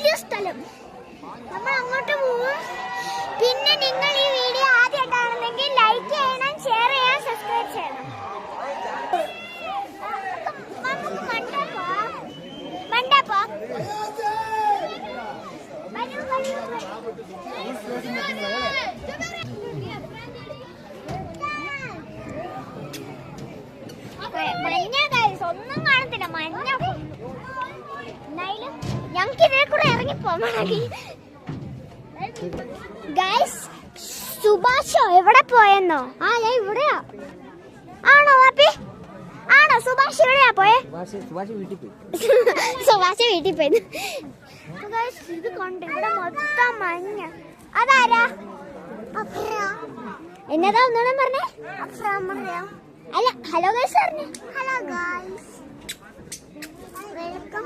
പുതിയ സ്ഥലം. നമ്മൾ അങ്ങോട്ട് പോവും. പിന്നെ നിങ്ങൾ ഈ വീഡിയോ ആദ്യമായിട്ടാണെന്നെങ്കിൽ ലൈക്ക് ചെയ്യണം, ഷെയർ ചെയ്യണം, സബ്സ്ക്രൈബ് ചെയ്യണം. നമുക്ക് മണ്ടപ്പോ മഞ്ഞ ഗൈസ്, ഒന്നും കാണത്തില്ല. മഞ്ഞ എന്തായാലും ഞങ്ങൾക്ക് ഇതിനെ കൂടെ ഇറങ്ങിപ്പോകണമെങ്കിൽ ഗൈസ്. സുഭാഷോ എവിടെ പോയെന്നോ? ആ ഞാൻ ഇവിടെയാ. ആണോ പാപ്പി? ആണോ സുഭാഷ് എവിടെയാ പോയെ? സുഭാഷ് വീട്ടിൽ പോയി. ഇത് കൊണ്ട് ഇവിടെ മൊത്തം മഞ്ഞ. അതാരാ? എന്നതാ ഒന്നുകൂടെ പറഞ്ഞേ? അല്ല ഹലോ ഗൈസ് പറഞ്ഞു. Hello guys, welcome.